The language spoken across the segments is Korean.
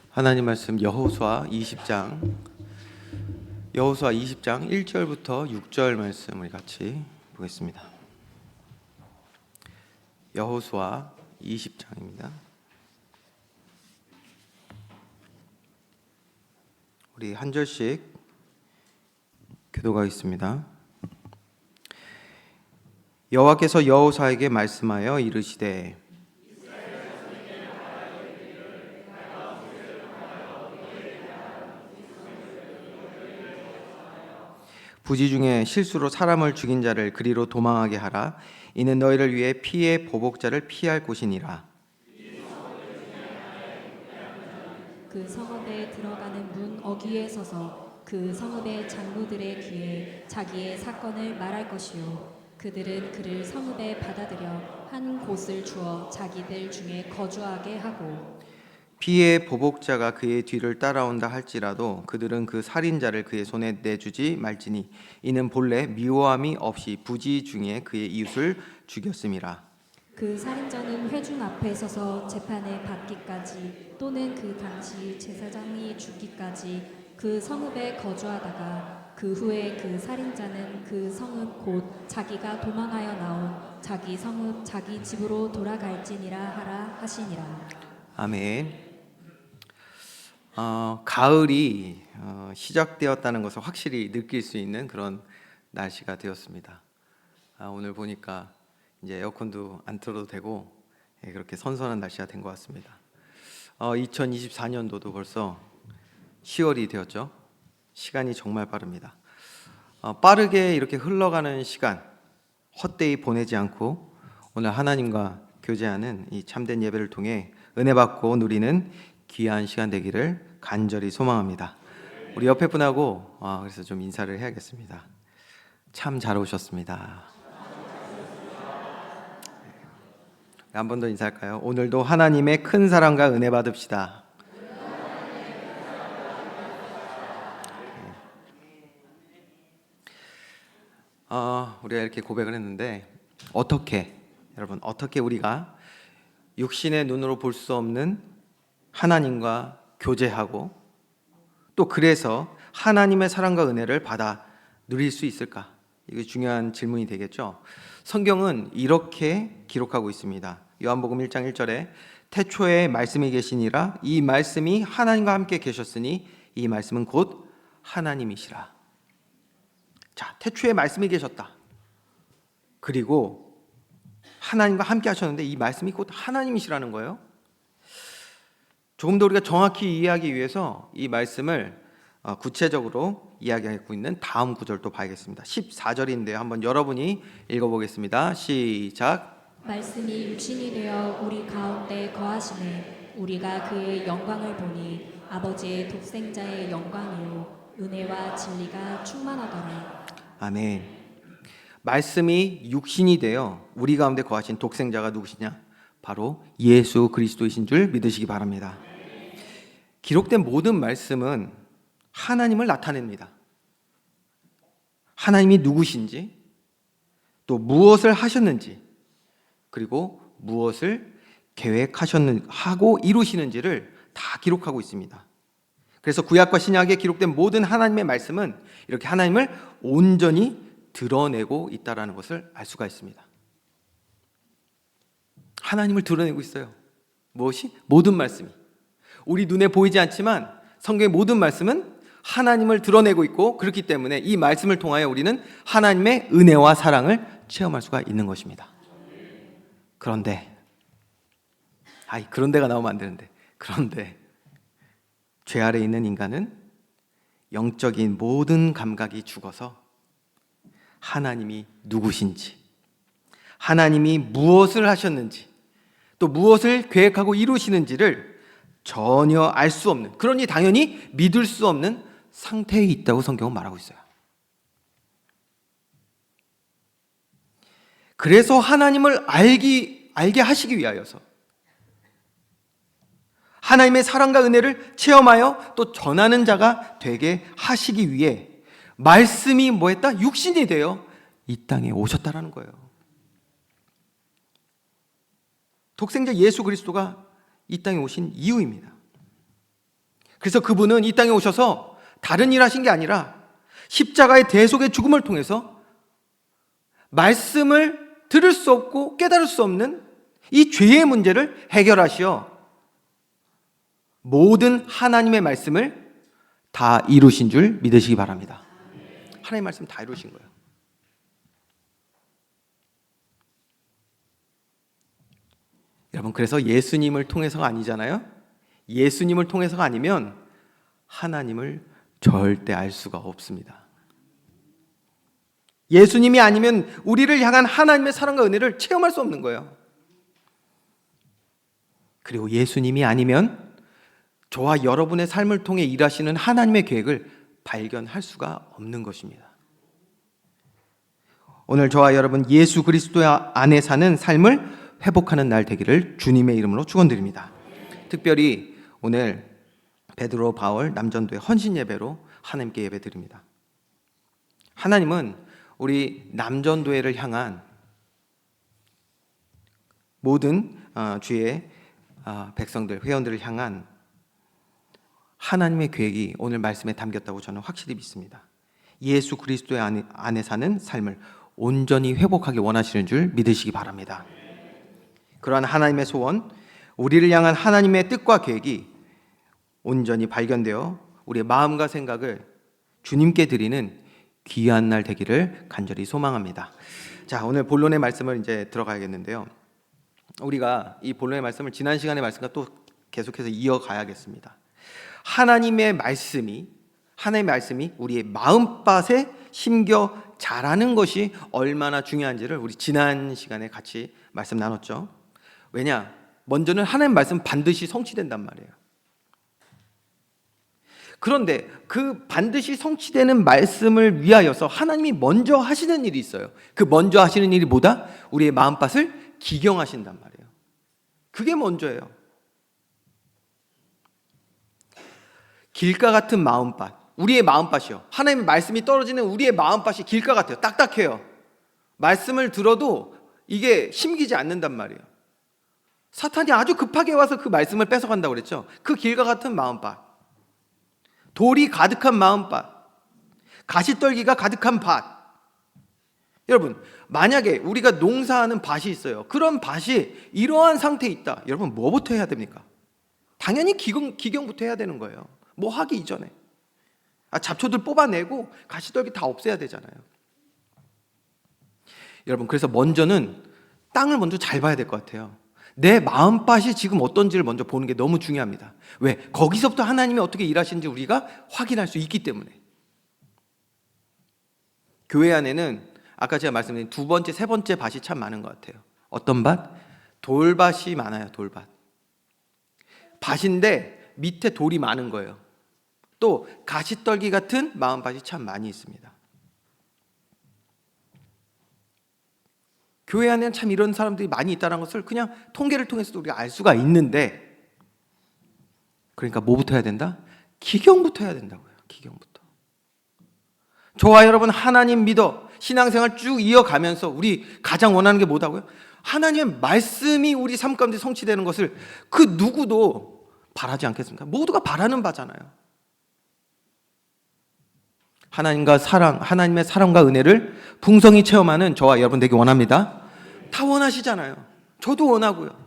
하나님 말씀 여호수아 20장 1절부터 6절 말씀을 같이 보겠습니다. 여호수아 20장입니다. 우리 한 절씩 교독하겠습니다. 여호와께서 여호수아에게 말씀하여 이르시되 부지 중에 실수로 사람을 죽인 자를 그리로 도망하게 하라. 이는 너희를 위해 피의 보복자를 피할 곳이니라. 그 성읍에 들어가는 문 어귀에 서서 그 성읍의 장로들의 귀에 자기의 사건을 말할 것이요 그들은 그를 성읍에 받아들여 한 곳을 주어 자기들 중에 거주하게 하고 피의 보복자가 그의 뒤를 따라온다 할지라도 그들은 그 살인자를 그의 손에 내주지 말지니 이는 본래 미워함이 없이 부지 중에 그의 이웃을 죽였음이라. 그 살인자는 회중 앞에 서서 재판을 받기까지 또는 그 당시 제사장이 죽기까지 그 성읍에 거주하다가 그 후에 그 살인자는 그 성읍 곧 자기가 도망하여 나온 자기 성읍 자기 집으로 돌아갈지니라 하라 하시니라. 아멘. 가을이 시작되었다는 것을 확실히 느낄 수 있는 그런 날씨가 되었습니다. 오늘 보니까 이제 에어컨도 안 틀어도 되고 그렇게 선선한 날씨가 된 것 같습니다. 2024년도도 벌써 10월이 되었죠. 시간이 정말 빠릅니다. 빠르게 이렇게 흘러가는 시간 헛되이 보내지 않고 오늘 하나님과 교제하는 이 참된 예배를 통해 은혜 받고 누리는 귀한 시간 되기를 간절히 소망합니다. 우리 옆에 분하고 그래서 좀 인사를 해야겠습니다. 참 잘 오셨습니다. 한 번 더 인사할까요? 오늘도 하나님의 큰 사랑과 은혜 받읍시다. 우리가 이렇게 고백을 했는데 여러분 어떻게 우리가 육신의 눈으로 볼 수 없는 하나님과 교제하고 또 그래서 하나님의 사랑과 은혜를 받아 누릴 수 있을까? 이게 중요한 질문이 되겠죠. 성경은 이렇게 기록하고 있습니다. 요한복음 1장 1절에 태초에 말씀이 계시니라 이 말씀이 하나님과 함께 계셨으니 이 말씀은 곧 하나님이시라. 자, 태초에 말씀이 계셨다. 그리고 하나님과 함께 하셨는데 이 말씀이 곧 하나님이시라는 거예요. 조금 더 우리가 정확히 이해하기 위해서 이 말씀을 구체적으로 이야기하고 있는 다음 구절도 봐야겠습니다. 14절인데요. 한번 여러분이 읽어보겠습니다. 시작. 말씀이 육신이 되어 우리 가운데 거하시네 우리가 그의 영광을 보니 아버지의 독생자의 영광이요 은혜와 진리가 충만하더라. 아멘. 말씀이 육신이 되어 우리 가운데 거하신 독생자가 누구시냐? 바로 예수 그리스도이신 줄 믿으시기 바랍니다. 기록된 모든 말씀은 하나님을 나타냅니다. 하나님이 누구신지, 또 무엇을 하셨는지, 그리고 무엇을 계획하고 이루시는지를 다 기록하고 있습니다. 그래서 구약과 신약에 기록된 모든 하나님의 말씀은 이렇게 하나님을 온전히 드러내고 있다는 것을 알 수가 있습니다. 하나님을 드러내고 있어요. 무엇이? 모든 말씀이. 우리 눈에 보이지 않지만 성경의 모든 말씀은 하나님을 드러내고 있고 그렇기 때문에 이 말씀을 통하여 우리는 하나님의 은혜와 사랑을 체험할 수가 있는 것입니다. 그런데 그런데가 나오면 안 되는데 그런데 죄 아래 있는 인간은 영적인 모든 감각이 죽어서 하나님이 누구신지 하나님이 무엇을 하셨는지 또 무엇을 계획하고 이루시는지를 전혀 알 수 없는, 그러니 당연히 믿을 수 없는 상태에 있다고 성경은 말하고 있어요. 그래서 하나님을 알게 하시기 위하여서 하나님의 사랑과 은혜를 체험하여 또 전하는 자가 되게 하시기 위해 말씀이 뭐했다? 육신이 되어 이 땅에 오셨다라는 거예요. 독생자 예수 그리스도가 이 땅에 오신 이유입니다. 그래서 그분은 이 땅에 오셔서 다른 일 하신 게 아니라 십자가의 대속의 죽음을 통해서 말씀을 들을 수 없고 깨달을 수 없는 이 죄의 문제를 해결하시어 모든 하나님의 말씀을 다 이루신 줄 믿으시기 바랍니다. 하나님의 말씀 다 이루신 거예요. 여러분, 그래서 예수님을 통해서가 아니잖아요. 예수님을 통해서가 아니면 하나님을 절대 알 수가 없습니다. 예수님이 아니면 우리를 향한 하나님의 사랑과 은혜를 체험할 수 없는 거예요. 그리고 예수님이 아니면 저와 여러분의 삶을 통해 일하시는 하나님의 계획을 발견할 수가 없는 것입니다. 오늘 저와 여러분 예수 그리스도 안에 사는 삶을 회복하는 날 되기를 주님의 이름으로 축원드립니다. 특별히 오늘 베드로 바울 남전도의 헌신 예배로 하나님께 예배드립니다. 하나님은 우리 남전도회를 향한 모든 주의 백성들, 회원들을 향한 하나님의 계획이 오늘 말씀에 담겼다고 저는 확실히 믿습니다. 예수 그리스도의 안에 사는 삶을 온전히 회복하기 원하시는 줄 믿으시기 바랍니다. 그러한 하나님의 소원, 우리를 향한 하나님의 뜻과 계획이 온전히 발견되어 우리의 마음과 생각을 주님께 드리는 귀한 날 되기를 간절히 소망합니다. 자, 오늘 본론의 말씀을 이제 들어가야겠는데요. 우리가 이 본론의 말씀을 지난 시간의 말씀과 또 계속해서 이어가야겠습니다. 하나님의 말씀이 우리의 마음밭에 심겨 자라는 것이 얼마나 중요한지를 우리 지난 시간에 같이 말씀 나눴죠. 왜냐? 먼저는 하나님 말씀 반드시 성취된단 말이에요. 그런데 그 반드시 성취되는 말씀을 위하여서 하나님이 먼저 하시는 일이 있어요. 그 먼저 하시는 일이 뭐다? 우리의 마음밭을 기경하신단 말이에요. 그게 먼저예요. 길가 같은 마음밭, 우리의 마음밭이요. 하나님의 말씀이 떨어지는 우리의 마음밭이 길가 같아요. 딱딱해요. 말씀을 들어도 이게 심기지 않는단 말이에요. 사탄이 아주 급하게 와서 그 말씀을 뺏어간다고 그랬죠. 그 길과 같은 마음밭, 돌이 가득한 마음밭, 가시떨기가 가득한 밭. 여러분, 만약에 우리가 농사하는 밭이 있어요. 그런 밭이 이러한 상태에 있다. 여러분, 뭐부터 해야 됩니까? 당연히 기경부터 해야 되는 거예요. 뭐 하기 이전에 잡초들 뽑아내고 가시떨기 다 없애야 되잖아요. 여러분, 그래서 먼저는 땅을 먼저 잘 봐야 될 것 같아요. 내 마음밭이 지금 어떤지를 먼저 보는 게 너무 중요합니다. 왜? 거기서부터 하나님이 어떻게 일하시는지 우리가 확인할 수 있기 때문에. 교회 안에는 아까 제가 말씀드린 두 번째, 세 번째 밭이 참 많은 것 같아요. 어떤 밭? 돌밭이 많아요. 돌밭. 밭인데 밑에 돌이 많은 거예요. 또 가시떨기 같은 마음밭이 참 많이 있습니다. 교회 안에는 참 이런 사람들이 많이 있다는 것을 그냥 통계를 통해서도 우리가 알 수가 있는데, 그러니까 뭐부터 해야 된다? 기경부터 해야 된다고요. 기경부터. 저와 여러분 하나님 믿어 신앙생활 쭉 이어가면서 우리 가장 원하는 게 뭐다고요? 하나님의 말씀이 우리 삶 가운데 성취되는 것을 그 누구도 바라지 않겠습니까? 모두가 바라는 바잖아요. 하나님의 사랑과 은혜를 풍성히 체험하는 저와 여러분 되기 원합니다. 다 원하시잖아요. 저도 원하고요.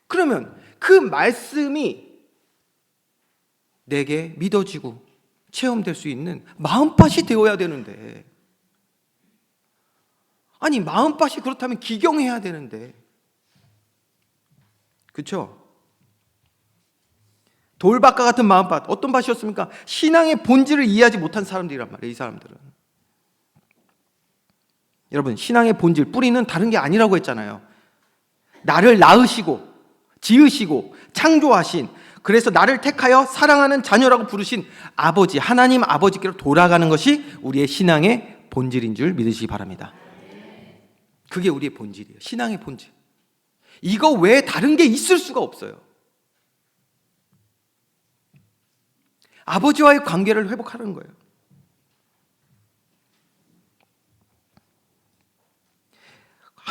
그러면 그 말씀이 내게 믿어지고 체험될 수 있는 마음밭이 되어야 되는데, 아니 마음밭이 그렇다면 기경해야 되는데, 그렇죠? 돌밭과 같은 마음밭, 어떤 밭이었습니까? 신앙의 본질을 이해하지 못한 사람들이란 말이에요. 이 사람들은. 여러분, 신앙의 본질, 뿌리는 다른 게 아니라고 했잖아요. 나를 낳으시고 지으시고 창조하신, 그래서 나를 택하여 사랑하는 자녀라고 부르신 아버지, 하나님 아버지께로 돌아가는 것이 우리의 신앙의 본질인 줄 믿으시기 바랍니다. 그게 우리의 본질이에요. 신앙의 본질. 이거 외에 다른 게 있을 수가 없어요. 아버지와의 관계를 회복하는 거예요.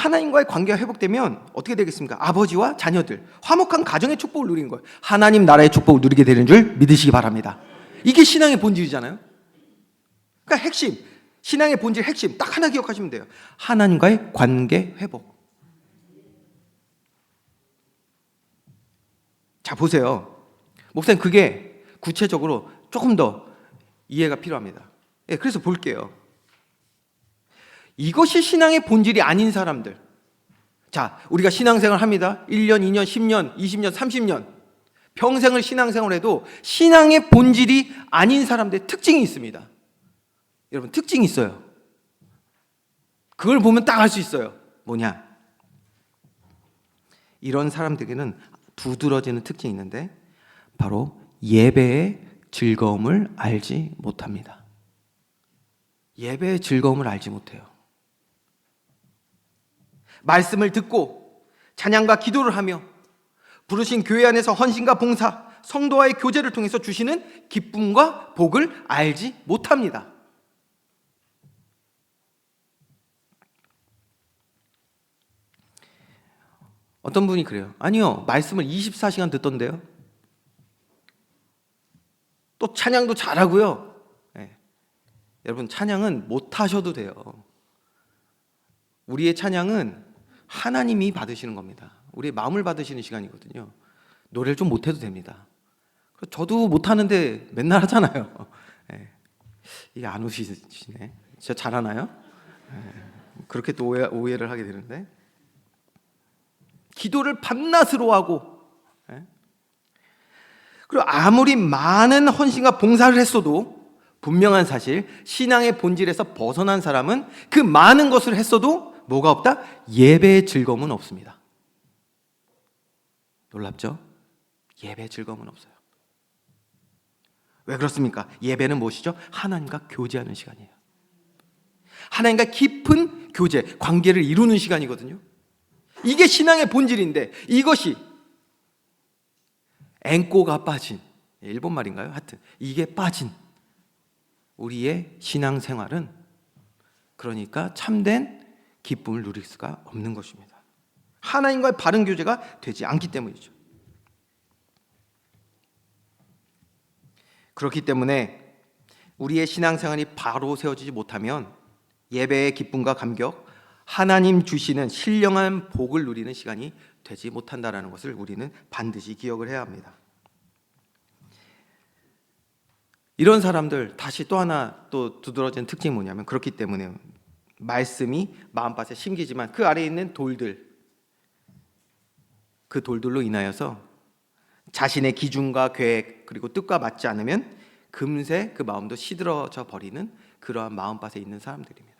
하나님과의 관계가 회복되면 어떻게 되겠습니까? 아버지와 자녀들, 화목한 가정의 축복을 누리는 거예요. 하나님 나라의 축복을 누리게 되는 줄 믿으시기 바랍니다. 이게 신앙의 본질이잖아요. 그러니까 핵심, 신앙의 본질 핵심 딱 하나 기억하시면 돼요. 하나님과의 관계 회복. 자, 보세요. 목사님, 그게 구체적으로 조금 더 이해가 필요합니다. 예, 그래서 볼게요. 이것이 신앙의 본질이 아닌 사람들. 자, 우리가 신앙생활 합니다. 1년, 2년, 10년, 20년, 30년. 평생을 신앙생활 해도 신앙의 본질이 아닌 사람들의 특징이 있습니다. 여러분, 특징이 있어요. 그걸 보면 딱 알 수 있어요. 뭐냐? 이런 사람들에게는 두드러지는 특징이 있는데 바로 예배의 즐거움을 알지 못합니다. 예배의 즐거움을 알지 못해요. 말씀을 듣고 찬양과 기도를 하며 부르신 교회 안에서 헌신과 봉사, 성도와의 교제를 통해서 주시는 기쁨과 복을 알지 못합니다. 어떤 분이 그래요. 아니요, 말씀을 24시간 듣던데요. 또 찬양도 잘하고요. 네. 여러분, 찬양은 못하셔도 돼요. 우리의 찬양은 하나님이 받으시는 겁니다. 우리의 마음을 받으시는 시간이거든요. 노래를 좀 못해도 됩니다. 저도 못하는데 맨날 하잖아요. 네. 이게 안 오시네. 진짜 잘하나요? 네. 그렇게 또 오해를 하게 되는데, 기도를 밤낮으로 하고, 그리고 아무리 많은 헌신과 봉사를 했어도 분명한 사실, 신앙의 본질에서 벗어난 사람은 그 많은 것을 했어도 뭐가 없다? 예배의 즐거움은 없습니다. 놀랍죠? 예배의 즐거움은 없어요. 왜 그렇습니까? 예배는 무엇이죠? 하나님과 교제하는 시간이에요. 하나님과 깊은 교제, 관계를 이루는 시간이거든요. 이게 신앙의 본질인데, 이것이 앵꼬가 빠진, 일본 말인가요? 하여튼 이게 빠진 우리의 신앙생활은, 그러니까 참된 기쁨을 누릴 수가 없는 것입니다. 하나님과의 바른 교제가 되지 않기 때문이죠. 그렇기 때문에 우리의 신앙생활이 바로 세워지지 못하면 예배의 기쁨과 감격, 하나님 주시는 신령한 복을 누리는 시간이 되지 못한다는 것을 우리는 반드시 기억을 해야 합니다. 이런 사람들, 다시 또 하나 또 두드러진 특징이 뭐냐면, 그렇기 때문에 말씀이 마음밭에 심기지만 그 아래에 있는 돌들, 그 돌들로 인하여서 자신의 기준과 계획 그리고 뜻과 맞지 않으면 금세 그 마음도 시들어져 버리는 그러한 마음밭에 있는 사람들입니다.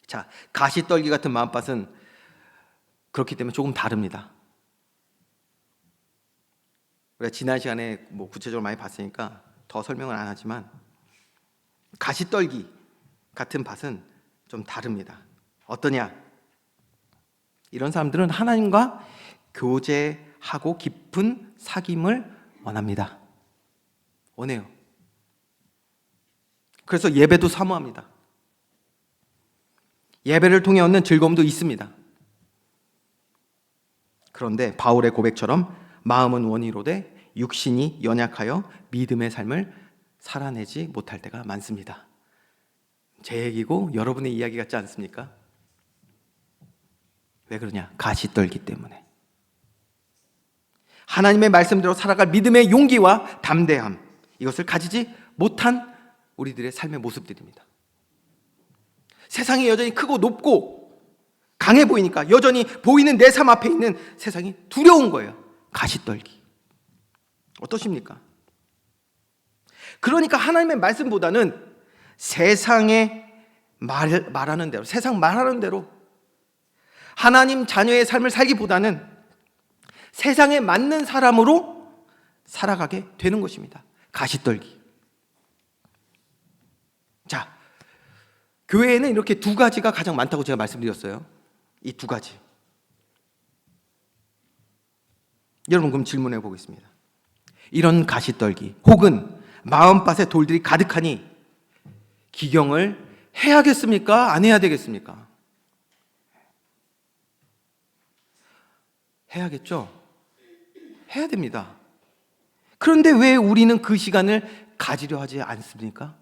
자, 가시떨기 같은 마음밭은 그렇기 때문에 조금 다릅니다. 우리가 지난 시간에 뭐 구체적으로 많이 봤으니까 더 설명을 안 하지만, 가시떨기 같은 밭은 좀 다릅니다. 어떠냐? 이런 사람들은 하나님과 교제하고 깊은 사귐을 원합니다. 원해요. 그래서 예배도 사모합니다. 예배를 통해 얻는 즐거움도 있습니다. 그런데 바울의 고백처럼 마음은 원이로되 육신이 연약하여 믿음의 삶을 살아내지 못할 때가 많습니다. 제 얘기고 여러분의 이야기 같지 않습니까? 왜 그러냐? 가시떨기 때문에. 하나님의 말씀대로 살아갈 믿음의 용기와 담대함, 이것을 가지지 못한 우리들의 삶의 모습들입니다. 세상이 여전히 크고 높고 강해 보이니까 여전히 보이는 내 삶 앞에 있는 세상이 두려운 거예요. 가시떨기. 어떠십니까? 그러니까 하나님의 말씀보다는 세상에 말하는 대로, 세상 말하는 대로 하나님 자녀의 삶을 살기보다는 세상에 맞는 사람으로 살아가게 되는 것입니다. 가시떨기. 자, 교회에는 이렇게 두 가지가 가장 많다고 제가 말씀드렸어요. 이 두 가지. 여러분, 그럼 질문해 보겠습니다. 이런 가시떨기 혹은 마음밭에 돌들이 가득하니 기경을 해야겠습니까? 안 해야 되겠습니까? 해야겠죠? 해야 됩니다. 그런데 왜 우리는 그 시간을 가지려 하지 않습니까?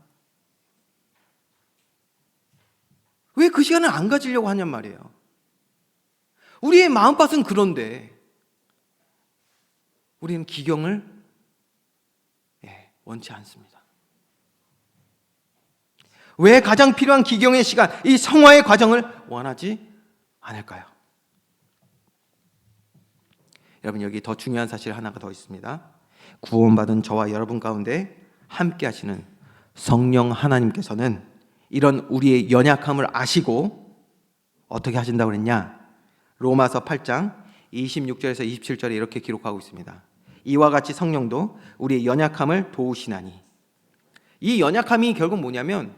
왜 그 시간을 안 가지려고 하냔 말이에요. 우리의 마음밭은 그런데 우리는 기경을 원치 않습니다. 왜 가장 필요한 기경의 시간, 이 성화의 과정을 원하지 않을까요? 여러분, 여기 더 중요한 사실 하나가 더 있습니다. 구원받은 저와 여러분 가운데 함께 하시는 성령 하나님께서는 이런 우리의 연약함을 아시고 어떻게 하신다고 그랬냐? 로마서 8장 26절에서 27절에 이렇게 기록하고 있습니다. 이와 같이 성령도 우리의 연약함을 도우시나니. 이 연약함이 결국 뭐냐면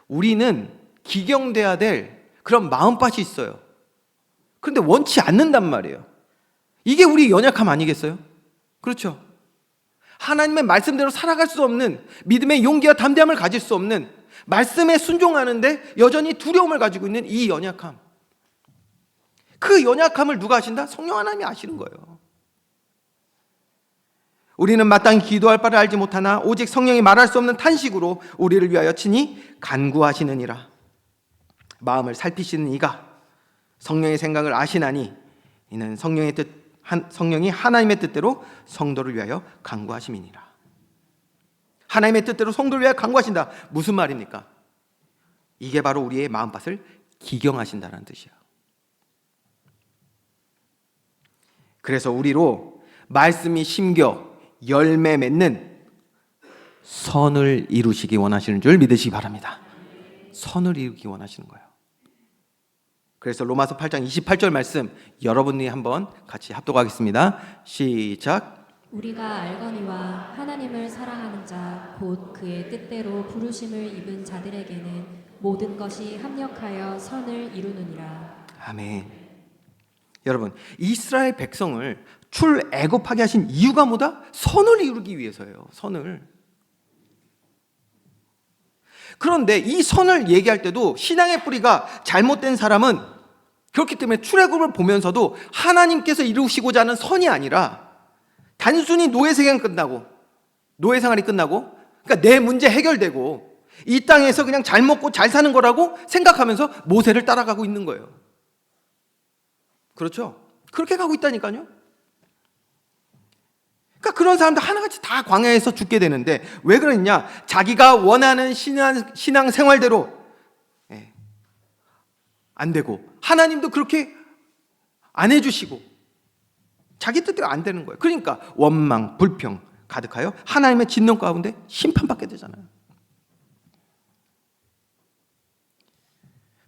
우리는 기경돼야 될 그런 마음밭이 있어요. 그런데 원치 않는단 말이에요. 이게 우리 연약함 아니겠어요? 그렇죠? 하나님의 말씀대로 살아갈 수 없는, 믿음의 용기와 담대함을 가질 수 없는, 말씀에 순종하는데 여전히 두려움을 가지고 있는 이 연약함. 그 연약함을 누가 아신다? 성령 하나님이 아시는 거예요. 우리는 마땅히 기도할 바를 알지 못하나 오직 성령이 말할 수 없는 탄식으로 우리를 위하여 친히 간구하시느니라. 마음을 살피시는 이가 성령의 생각을 아시나니 이는 성령이 하나님의 뜻대로 성도를 위하여 간구하심이니라. 하나님의 뜻대로 성도를 위하여 간구하신다. 무슨 말입니까? 이게 바로 우리의 마음밭을 기경하신다는 뜻이에요. 그래서 우리로 말씀이 심겨 열매 맺는 선을 이루시기 원하시는 줄 믿으시기 바랍니다. 선을 이루기 원하시는 거예요. 그래서 로마서 8장 28절 말씀 여러분이 한번 같이 합독하겠습니다. 시작. 우리가 알거니와 하나님을 사랑하는 자 곧 그의 뜻대로 부르심을 입은 자들에게는 모든 것이 합력하여 선을 이루느니라. 아멘. 여러분, 이스라엘 백성을 출애굽하게 하신 이유가 뭐다? 선을 이루기 위해서예요. 선을. 그런데 이 선을 얘기할 때도 신앙의 뿌리가 잘못된 사람은 그렇기 때문에 출애굽을 보면서도 하나님께서 이루시고자 하는 선이 아니라 단순히 노예 생활이 끝나고 그러니까 내 문제 해결되고 이 땅에서 그냥 잘 먹고 잘 사는 거라고 생각하면서 모세를 따라가고 있는 거예요. 그렇죠? 그렇게 가고 있다니까요. 그러니까 그런 사람들 하나같이 다 광야에서 죽게 되는데 왜 그러냐? 자기가 원하는 신앙 생활대로 안 되고 하나님도 그렇게 안 해주시고 자기 뜻대로 안 되는 거예요. 그러니까 원망, 불평 가득하여 하나님의 진노 가운데 심판받게 되잖아요.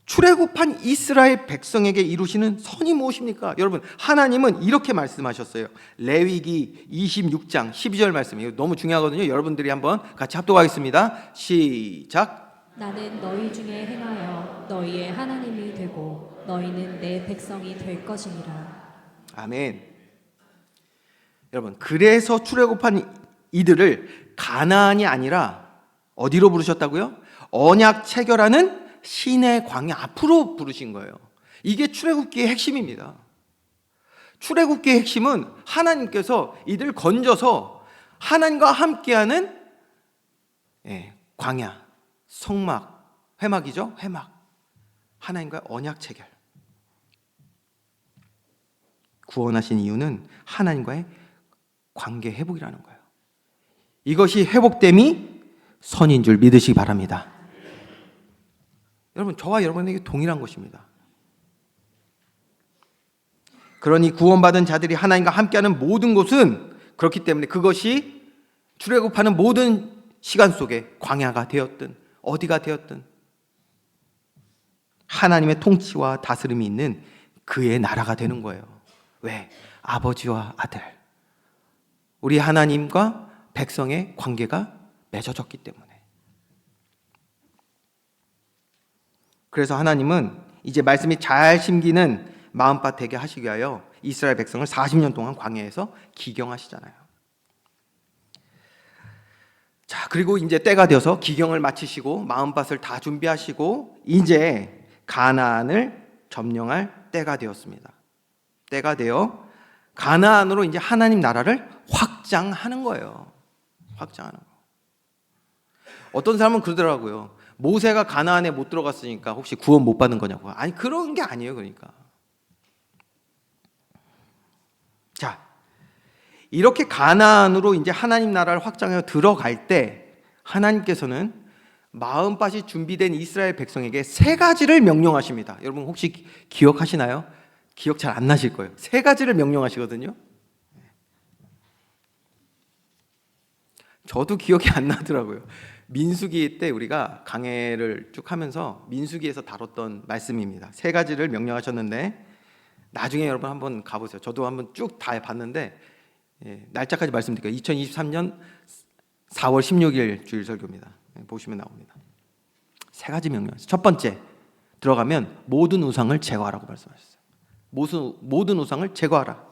출애굽한 이스라엘 백성에게 이루시는 선이 무엇입니까? 여러분, 하나님은 이렇게 말씀하셨어요. 레위기 26장 12절 말씀이에요. 너무 중요하거든요. 여러분들이 한번 같이 합독하겠습니다. 시작. 나는 너희 중에 행하여 너희의 하나님이 되고 너희는 내 백성이 될 것이니라. 아멘. 여러분, 그래서 출애굽한 이들을 가나안이 아니라 어디로 부르셨다고요? 언약 체결하는 신의 광야 앞으로 부르신 거예요. 이게 출애굽기의 핵심입니다. 출애굽기의 핵심은 하나님께서 이들 건져서 하나님과 함께하는 광야, 성막, 회막이죠. 회막. 하나님과의 언약 체결. 구원하신 이유는 하나님과의 관계 회복이라는 거예요. 이것이 회복됨이 선인 줄 믿으시기 바랍니다. 여러분, 저와 여러분에게 동일한 것입니다. 그러니 구원받은 자들이 하나님과 함께하는 모든 곳은 그렇기 때문에 그것이 출애굽하는 모든 시간 속에 광야가 되었든 어디가 되었든 하나님의 통치와 다스림이 있는 그의 나라가 되는 거예요. 왜? 아버지와 아들, 우리 하나님과 백성의 관계가 맺어졌기 때문에. 그래서 하나님은 이제 말씀이 잘 심기는 마음밭 되게 하시기 위하여 이스라엘 백성을 40년 동안 광야에서 기경하시잖아요. 자, 그리고 이제 때가 되어서 기경을 마치시고 마음밭을 다 준비하시고 이제 가나안을 점령할 때가 되었습니다. 때가 되어 가나안으로 이제 하나님 나라를 확장하는 거예요. 확장하는 거. 어떤 사람은 그러더라고요. 모세가 가나안에 못 들어갔으니까 혹시 구원 못 받는 거냐고. 아니, 그런 게 아니에요. 그러니까. 자, 이렇게 가나안으로 이제 하나님 나라를 확장하여 들어갈 때 하나님께서는 마음밭이 준비된 이스라엘 백성에게 세 가지를 명령하십니다. 여러분 혹시 기억하시나요? 기억 잘 안 나실 거예요. 세 가지를 명령하시거든요. 저도 기억이 안 나더라고요. 민수기 때 우리가 강해를 쭉 하면서 민수기에서 다뤘던 말씀입니다. 세 가지를 명령하셨는데 나중에 여러분 한번 가보세요. 저도 한번 쭉 다 봤는데 날짜까지 말씀드릴게요. 2023년 4월 16일 주일 설교입니다. 보시면 나옵니다. 세 가지 명령. 첫 번째, 들어가면 모든 우상을 제거하라고 말씀하셨어요. 모든 우상을 제거하라.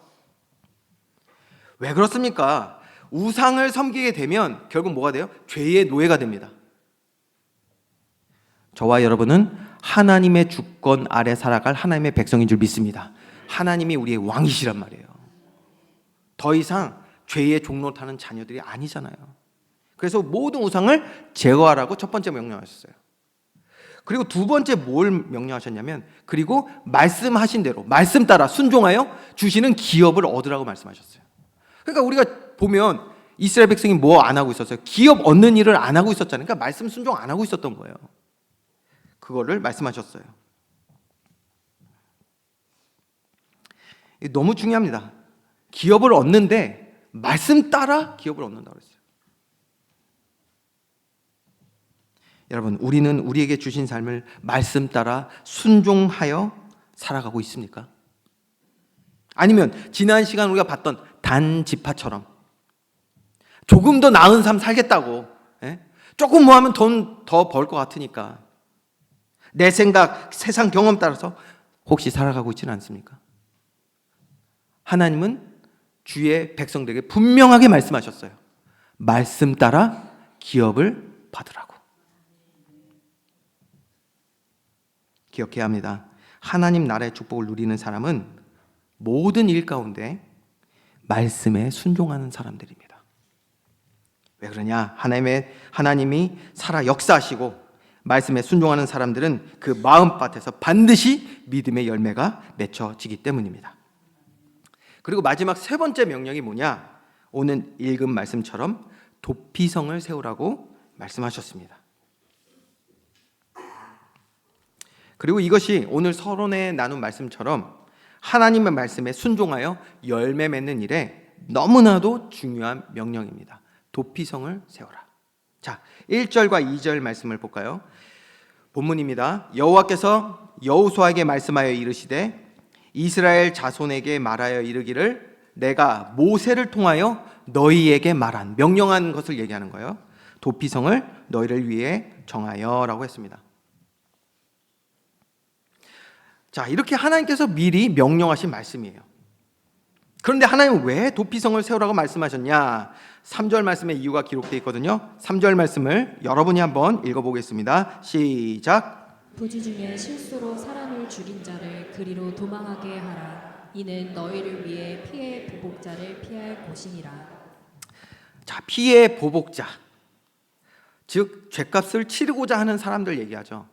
왜 그렇습니까? 우상을 섬기게 되면 결국 뭐가 돼요? 죄의 노예가 됩니다. 저와 여러분은 하나님의 주권 아래 살아갈 하나님의 백성인 줄 믿습니다. 하나님이 우리의 왕이시란 말이에요. 더 이상 죄의 종로 타는 자녀들이 아니잖아요. 그래서 모든 우상을 제거하라고 첫 번째 명령하셨어요. 그리고 두 번째 뭘 명령하셨냐면, 그리고 말씀하신 대로 말씀 따라 순종하여 주시는 기업을 얻으라고 말씀하셨어요. 그러니까 우리가 보면 이스라엘 백성이 뭐 안 하고 있었어요? 기업 얻는 일을 안 하고 있었잖아요. 그러니까 말씀 순종 안 하고 있었던 거예요. 그거를 말씀하셨어요. 너무 중요합니다. 기업을 얻는데 말씀 따라 기업을 얻는다고 했어요. 여러분, 우리는 우리에게 주신 삶을 말씀 따라 순종하여 살아가고 있습니까? 아니면 지난 시간 우리가 봤던 단지파처럼 조금 더 나은 삶 살겠다고, 조금 뭐 하면 돈 더 벌 것 같으니까 내 생각, 세상 경험 따라서 혹시 살아가고 있지는 않습니까? 하나님은 주의 백성들에게 분명하게 말씀하셨어요. 말씀 따라 기업을 받으라고. 기억해야 합니다. 하나님 나라의 축복을 누리는 사람은 모든 일 가운데 말씀에 순종하는 사람들입니다. 왜 그러냐? 하나님이 살아 역사하시고 말씀에 순종하는 사람들은 그 마음밭에서 반드시 믿음의 열매가 맺혀지기 때문입니다. 그리고 마지막 세 번째 명령이 뭐냐? 오늘 읽은 말씀처럼 도피성을 세우라고 말씀하셨습니다. 그리고 이것이 오늘 서론에 나눈 말씀처럼 하나님의 말씀에 순종하여 열매 맺는 일에 너무나도 중요한 명령입니다. 도피성을 세워라. 자, 1절과 2절 말씀을 볼까요? 본문입니다. 여호와께서 여호수아에게 말씀하여 이르시되 이스라엘 자손에게 말하여 이르기를 내가 모세를 통하여 너희에게 말한, 명령한 것을 얘기하는 거예요. 도피성을 너희를 위해 정하여라고 했습니다. 자, 이렇게 하나님께서 미리 명령하신 말씀이에요. 그런데 하나님은 왜 도피성을 세우라고 말씀하셨냐? 3절 말씀에 이유가 기록되어 있거든요. 3절 말씀을 여러분이 한번 읽어보겠습니다. 시작. 부지 중에 실수로 사람을 죽인 자를 그리로 도망하게 하라. 이는 너희를 위해 피의 보복자를 피할 곳이니라. 자, 피의 보복자, 즉 죄값을 치르고자 하는 사람들 얘기하죠.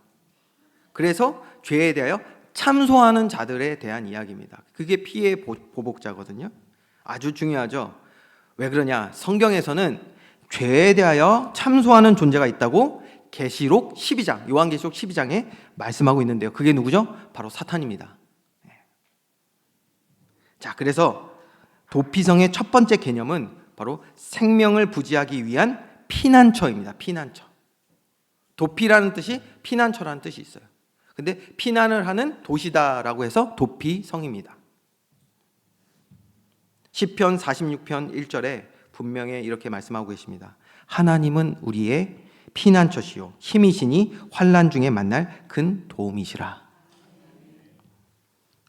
그래서 죄에 대하여 참소하는 자들에 대한 이야기입니다. 그게 피의 보복자거든요. 아주 중요하죠. 왜 그러냐? 성경에서는 죄에 대하여 참소하는 존재가 있다고 계시록 12장, 요한계시록 12장에 말씀하고 있는데요. 그게 누구죠? 바로 사탄입니다. 자, 그래서 도피성의 첫 번째 개념은 바로 생명을 부지하기 위한 피난처입니다. 피난처. 도피라는 뜻이 피난처라는 뜻이 있어요. 근데 피난을 하는 도시다라고 해서 도피성입니다. 시편 46편 1절에 분명히 이렇게 말씀하고 계십니다. 하나님은 우리의 피난처시요 힘이시니 환난 중에 만날 큰 도움이시라.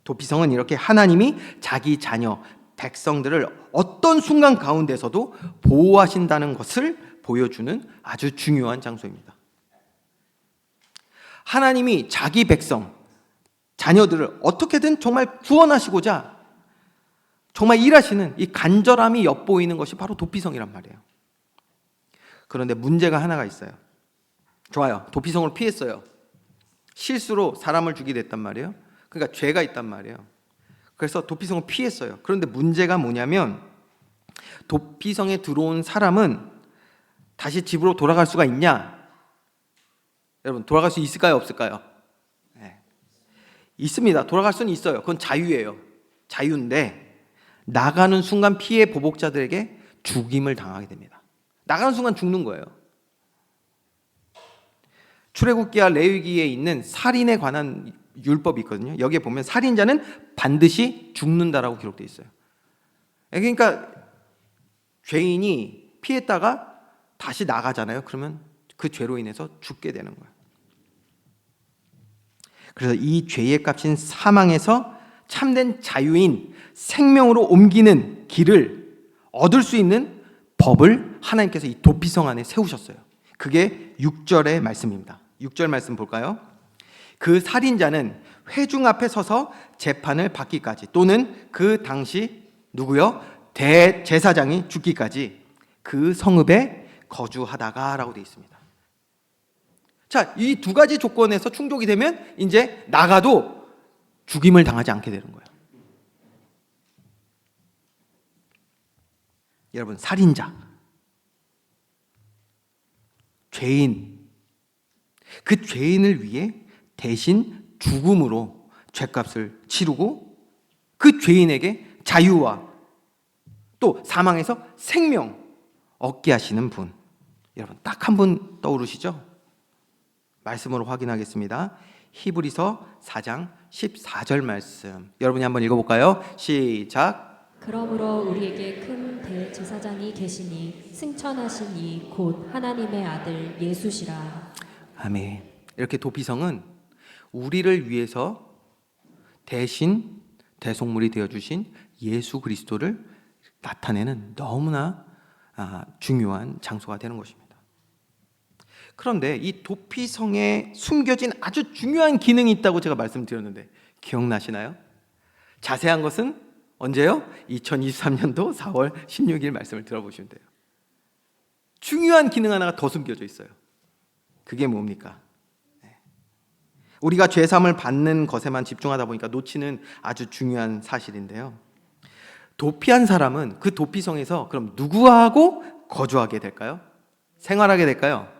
도피성은 이렇게 하나님이 자기 자녀 백성들을 어떤 순간 가운데서도 보호하신다는 것을 보여주는 아주 중요한 장소입니다. 하나님이 자기 백성, 자녀들을 어떻게든 정말 구원하시고자 정말 일하시는 이 간절함이 엿보이는 것이 바로 도피성이란 말이에요. 그런데 문제가 하나가 있어요. 좋아요. 도피성을 피했어요. 실수로 사람을 죽이게 됐단 말이에요. 그러니까 죄가 있단 말이에요. 그래서 도피성을 피했어요. 그런데 문제가 뭐냐면 도피성에 들어온 사람은 다시 집으로 돌아갈 수가 있냐? 여러분, 돌아갈 수 있을까요? 없을까요? 네. 있습니다. 돌아갈 수는 있어요. 그건 자유예요. 자유인데 나가는 순간 피해 보복자들에게 죽임을 당하게 됩니다. 나가는 순간 죽는 거예요. 출애굽기와 레위기에 있는 살인에 관한 율법이 있거든요. 여기에 보면 살인자는 반드시 죽는다라고 기록되어 있어요. 그러니까 죄인이 피했다가 다시 나가잖아요. 그러면 그 죄로 인해서 죽게 되는 거예요. 그래서 이 죄의 값인 사망에서 참된 자유인 생명으로 옮기는 길을 얻을 수 있는 법을 하나님께서 이 도피성 안에 세우셨어요. 그게 6절의 말씀입니다. 6절 말씀 볼까요? 그 살인자는 회중 앞에 서서 재판을 받기까지, 또는 그 당시 누구요? 대제사장이 죽기까지 그 성읍에 거주하다가 라고 되어 있습니다. 자, 이 두 가지 조건에서 충족이 되면 이제 나가도 죽임을 당하지 않게 되는 거예요. 여러분, 살인자, 죄인, 그 죄인을 위해 대신 죽음으로 죄값을 치르고 그 죄인에게 자유와 또 사망에서 생명 얻게 하시는 분, 여러분 딱 한 분 떠오르시죠? 말씀으로 확인하겠습니다. 히브리서 4장 14절 말씀, 여러분이 한번 읽어볼까요? 시작. 그러므로 우리에게 큰 대제사장이 계시니 승천하신 이 곧 하나님의 아들 예수시라. 아멘. 이렇게 도피성은 우리를 위해서 대신 대속물이 되어주신 예수 그리스도를 나타내는 너무나 중요한 장소가 되는 것입니다. 그런데 이 도피성에 숨겨진 아주 중요한 기능이 있다고 제가 말씀드렸는데 기억나시나요? 자세한 것은 언제요? 2023년도 4월 16일 말씀을 들어보시면 돼요. 중요한 기능 하나가 더 숨겨져 있어요. 그게 뭡니까? 우리가 죄사함을 받는 것에만 집중하다 보니까 놓치는 아주 중요한 사실인데요. 도피한 사람은 그 도피성에서 그럼 누구하고 거주하게 될까요? 생활하게 될까요?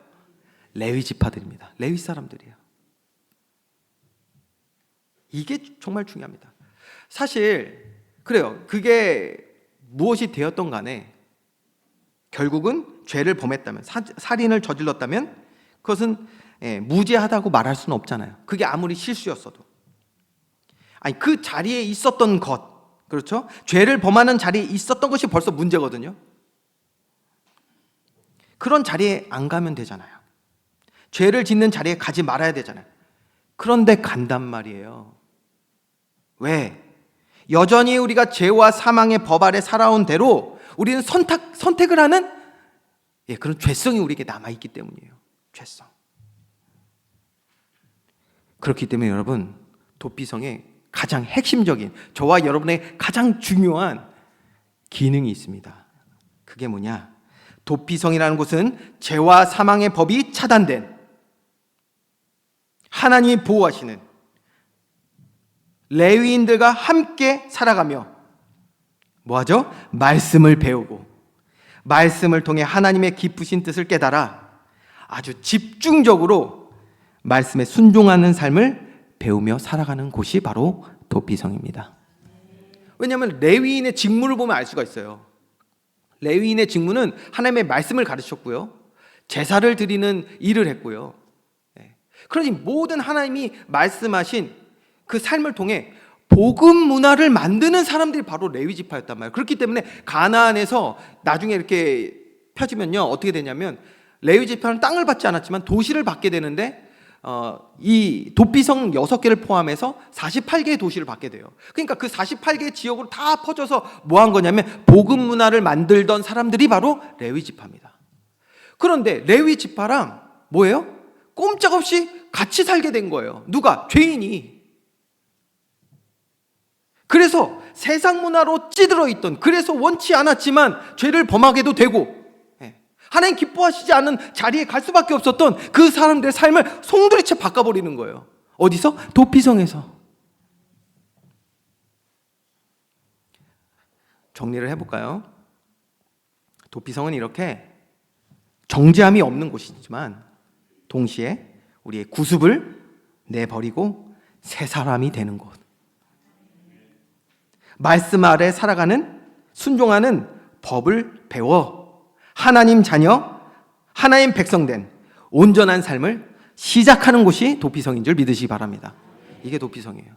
레위 지파들입니다. 레위 사람들이에요. 이게 정말 중요합니다. 사실 그래요. 그게 무엇이 되었던 간에 결국은 죄를 범했다면, 살인을 저질렀다면 그것은 무죄하다고 말할 수는 없잖아요. 그게 아무리 실수였어도. 아니, 그 자리에 있었던 것, 그렇죠? 죄를 범하는 자리에 있었던 것이 벌써 문제거든요. 그런 자리에 안 가면 되잖아요. 죄를 짓는 자리에 가지 말아야 되잖아요. 그런데 간단 말이에요. 왜? 여전히 우리가 죄와 사망의 법 아래 살아온 대로 우리는 선택을 하는 그런 죄성이 우리에게 남아있기 때문이에요. 죄성. 그렇기 때문에 여러분, 도피성의 가장 핵심적인, 저와 여러분의 가장 중요한 기능이 있습니다. 그게 뭐냐? 도피성이라는 곳은 죄와 사망의 법이 차단된, 하나님이 보호하시는 레위인들과 함께 살아가며 뭐하죠? 말씀을 배우고 말씀을 통해 하나님의 기쁘신 뜻을 깨달아 아주 집중적으로 말씀에 순종하는 삶을 배우며 살아가는 곳이 바로 도피성입니다. 왜냐하면 레위인의 직무를 보면 알 수가 있어요. 레위인의 직무는 하나님의 말씀을 가르쳤고요, 제사를 드리는 일을 했고요. 그러니 모든 하나님이 말씀하신 그 삶을 통해 복음 문화를 만드는 사람들이 바로 레위 지파였단 말이에요. 그렇기 때문에 가나안에서 나중에 이렇게 펴지면요, 어떻게 되냐면 레위 지파는 땅을 받지 않았지만 도시를 받게 되는데 이 도피성 6개를 포함해서 48개의 도시를 받게 돼요. 그러니까 그 48개의 지역으로 다 퍼져서 뭐 한 거냐면 복음 문화를 만들던 사람들이 바로 레위 지파입니다. 그런데 레위 지파랑 뭐예요? 꼼짝없이 같이 살게 된 거예요. 누가? 죄인이. 그래서 세상 문화로 찌들어 있던, 그래서 원치 않았지만 죄를 범하게도 되고, 하나님 기뻐하시지 않는 자리에 갈 수밖에 없었던 그 사람들의 삶을 송두리째 바꿔버리는 거예요. 어디서? 도피성에서. 정리를 해볼까요? 도피성은 이렇게 정죄함이 없는 곳이지만 동시에 우리의 구습을 내버리고 새 사람이 되는 곳. 말씀 아래 살아가는, 순종하는 법을 배워 하나님 자녀, 하나님 백성된 온전한 삶을 시작하는 곳이 도피성인 줄 믿으시기 바랍니다. 이게 도피성이에요.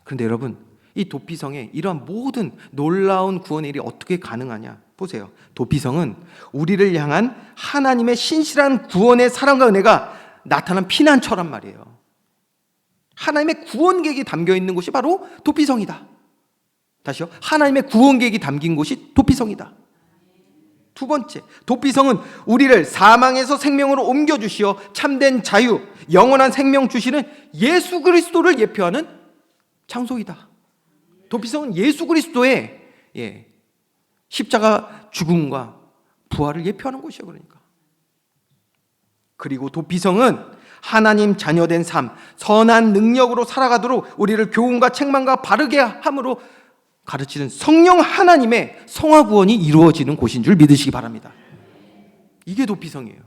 그런데 여러분, 이 도피성에 이러한 모든 놀라운 구원의 일이 어떻게 가능하냐? 보세요. 도피성은 우리를 향한 하나님의 신실한 구원의 사랑과 은혜가 나타난 피난처란 말이에요. 하나님의 구원 계획이 담겨 있는 곳이 바로 도피성이다. 다시요. 하나님의 구원 계획이 담긴 곳이 도피성이다. 두 번째, 도피성은 우리를 사망에서 생명으로 옮겨주시어 참된 자유, 영원한 생명 주시는 예수 그리스도를 예표하는 장소이다. 도피성은 예수 그리스도의 십자가 죽음과 부활을 예표하는 곳이에요. 그러니까. 그리고 도피성은 하나님 자녀된 삶, 선한 능력으로 살아가도록 우리를 교훈과 책망과 바르게 함으로 가르치는 성령 하나님의 성화 구원이 이루어지는 곳인 줄 믿으시기 바랍니다. 이게 도피성이에요.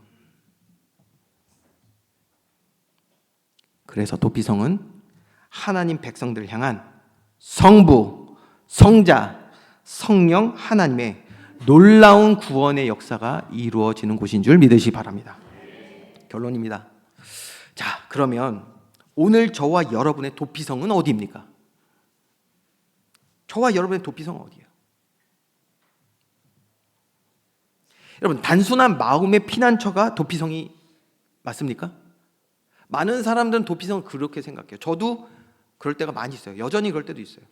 그래서 도피성은 하나님 백성들을 향한 성부, 성자, 성령 하나님의 놀라운 구원의 역사가 이루어지는 곳인 줄 믿으시기 바랍니다. 결론입니다. 자, 그러면 오늘 저와 여러분의 도피성은 어디입니까? 저와 여러분의 도피성은 어디예요? 여러분, 단순한 마음의 피난처가 도피성이 맞습니까? 많은 사람들은 도피성을 그렇게 생각해요. 저도 그럴 때가 많이 있어요. 여전히 그럴 때도 있어요.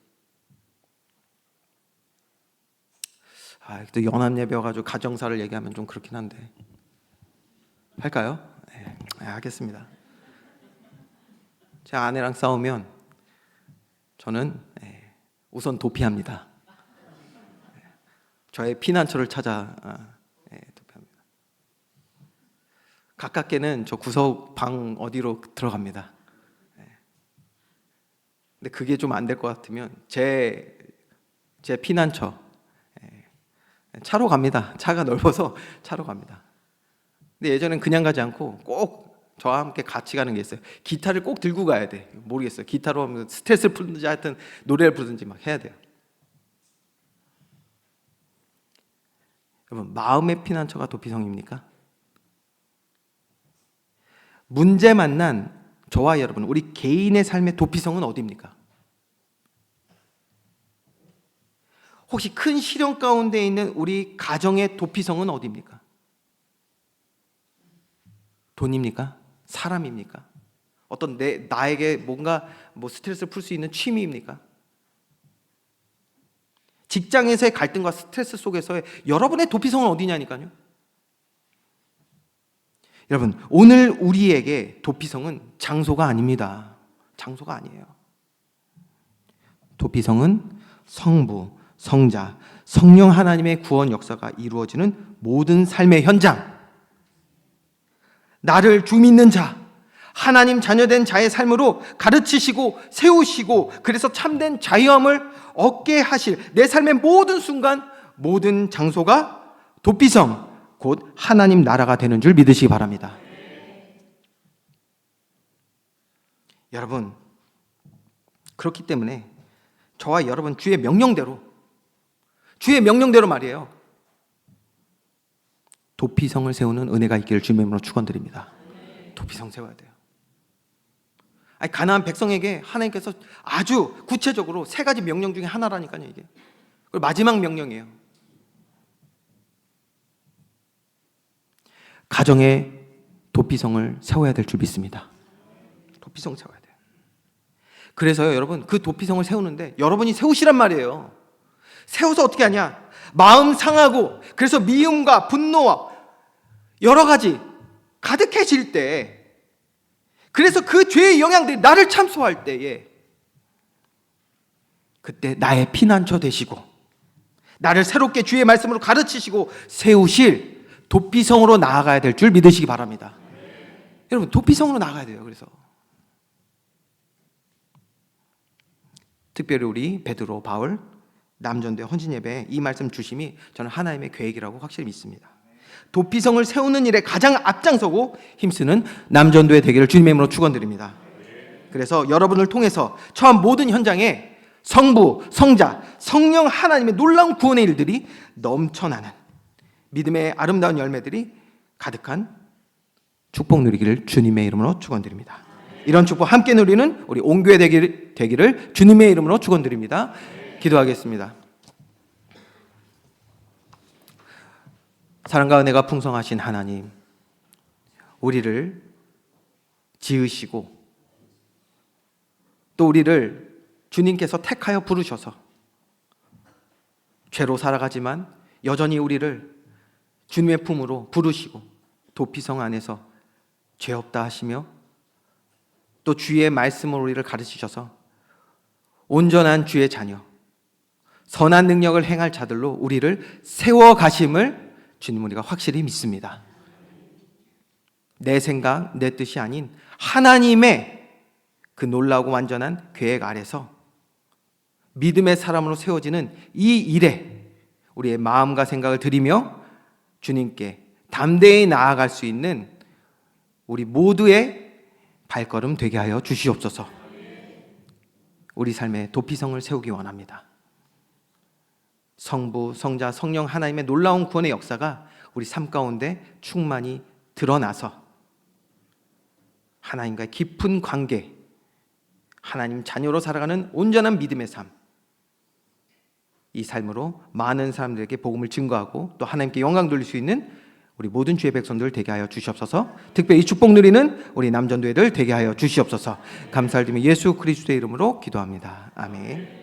또 연합예배여가지고 가정사를 얘기하면 좀 그렇긴 한데 할까요? 네, 하겠습니다. 제 아내랑 싸우면 저는 우선 도피합니다. 저의 피난처를 찾아 도피합니다. 가깝게는 저 구석 방 어디로 들어갑니다. 근데 그게 좀 안 될 것 같으면 제 피난처 차로 갑니다. 차가 넓어서 차로 갑니다. 근데 예전엔 그냥 가지 않고 꼭 저와 함께 같이 가는 게 있어요. 기타를 꼭 들고 가야 돼. 모르겠어요. 기타로 하면 스트레스를 풀든지 하여튼 노래를 부르든지 막 해야 돼요. 여러분, 마음의 피난처가 도피성입니까? 문제 만난 저와 여러분, 우리 개인의 삶의 도피성은 어디입니까? 혹시 큰 시련 가운데 있는 우리 가정의 도피성은 어디입니까? 돈입니까? 사람입니까? 어떤 나에게 뭔가 스트레스를 풀 수 있는 취미입니까? 직장에서의 갈등과 스트레스 속에서의 여러분의 도피성은 어디냐니까요. 여러분, 오늘 우리에게 도피성은 장소가 아닙니다. 장소가 아니에요. 도피성은 성부, 성자, 성령 하나님의 구원 역사가 이루어지는 모든 삶의 현장, 나를 주 믿는 자, 하나님 자녀된 자의 삶으로 가르치시고 세우시고 그래서 참된 자유함을 얻게 하실 내 삶의 모든 순간, 모든 장소가 도피성, 곧 하나님 나라가 되는 줄 믿으시기 바랍니다. 여러분, 그렇기 때문에 저와 여러분 주의 명령대로 말이에요. 도피성을 세우는 은혜가 있기를 주님의 이름으로 축원드립니다. 도피성 세워야 돼요. 가나안 백성에게 하나님께서 아주 구체적으로 3가지 명령 중에 하나라니까요, 이게. 그리고 마지막 명령이에요. 가정에 도피성을 세워야 될 줄 믿습니다. 도피성 세워야 돼요. 그래서요, 여러분, 그 도피성을 세우는데 여러분이 세우시란 말이에요. 세워서 어떻게 하냐? 마음 상하고 그래서 미움과 분노와 여러 가지 가득해질 때 그래서 그 죄의 영향들이 나를 참소할 때에 그때 나의 피난처 되시고 나를 새롭게 주의 말씀으로 가르치시고 세우실 도피성으로 나아가야 될 줄 믿으시기 바랍니다. 여러분, 도피성으로 나아가야 돼요. 그래서 특별히 우리 베드로, 바울, 남전도회 헌신예배 이 말씀 주심이 저는 하나님의 계획이라고 확실히 믿습니다. 도피성을 세우는 일에 가장 앞장서고 힘쓰는 남전도회 되기를 주님의 이름으로 축원드립니다. 그래서 여러분을 통해서 처음 모든 현장에 성부, 성자, 성령 하나님의 놀라운 구원의 일들이 넘쳐나는 믿음의 아름다운 열매들이 가득한 축복 누리기를 주님의 이름으로 축원드립니다. 이런 축복 함께 누리는 우리 온교회 되기를 주님의 이름으로 축원드립니다. 기도하겠습니다. 사랑과 은혜가 풍성하신 하나님, 우리를 지으시고 또 우리를 주님께서 택하여 부르셔서 죄로 살아가지만 여전히 우리를 주님의 품으로 부르시고 도피성 안에서 죄 없다 하시며 또 주의 말씀으로 우리를 가르치셔서 온전한 주의 자녀, 선한 능력을 행할 자들로 우리를 세워가심을 주님 우리가 확실히 믿습니다. 내 생각, 내 뜻이 아닌 하나님의 그 놀라고 완전한 계획 아래서 믿음의 사람으로 세워지는 이 일에 우리의 마음과 생각을 드리며 주님께 담대히 나아갈 수 있는 우리 모두의 발걸음 되게 하여 주시옵소서. 우리 삶에 도피성을 세우기 원합니다. 성부, 성자, 성령 하나님의 놀라운 구원의 역사가 우리 삶 가운데 충만히 드러나서 하나님과의 깊은 관계, 하나님 자녀로 살아가는 온전한 믿음의 삶, 이 삶으로 많은 사람들에게 복음을 증거하고 또 하나님께 영광 돌릴 수 있는 우리 모든 주의 백성들 되게 하여 주시옵소서. 특별히 이 축복 누리는 우리 남전도회들 되게 하여 주시옵소서. 감사를 드리며 예수 그리스도의 이름으로 기도합니다. 아멘.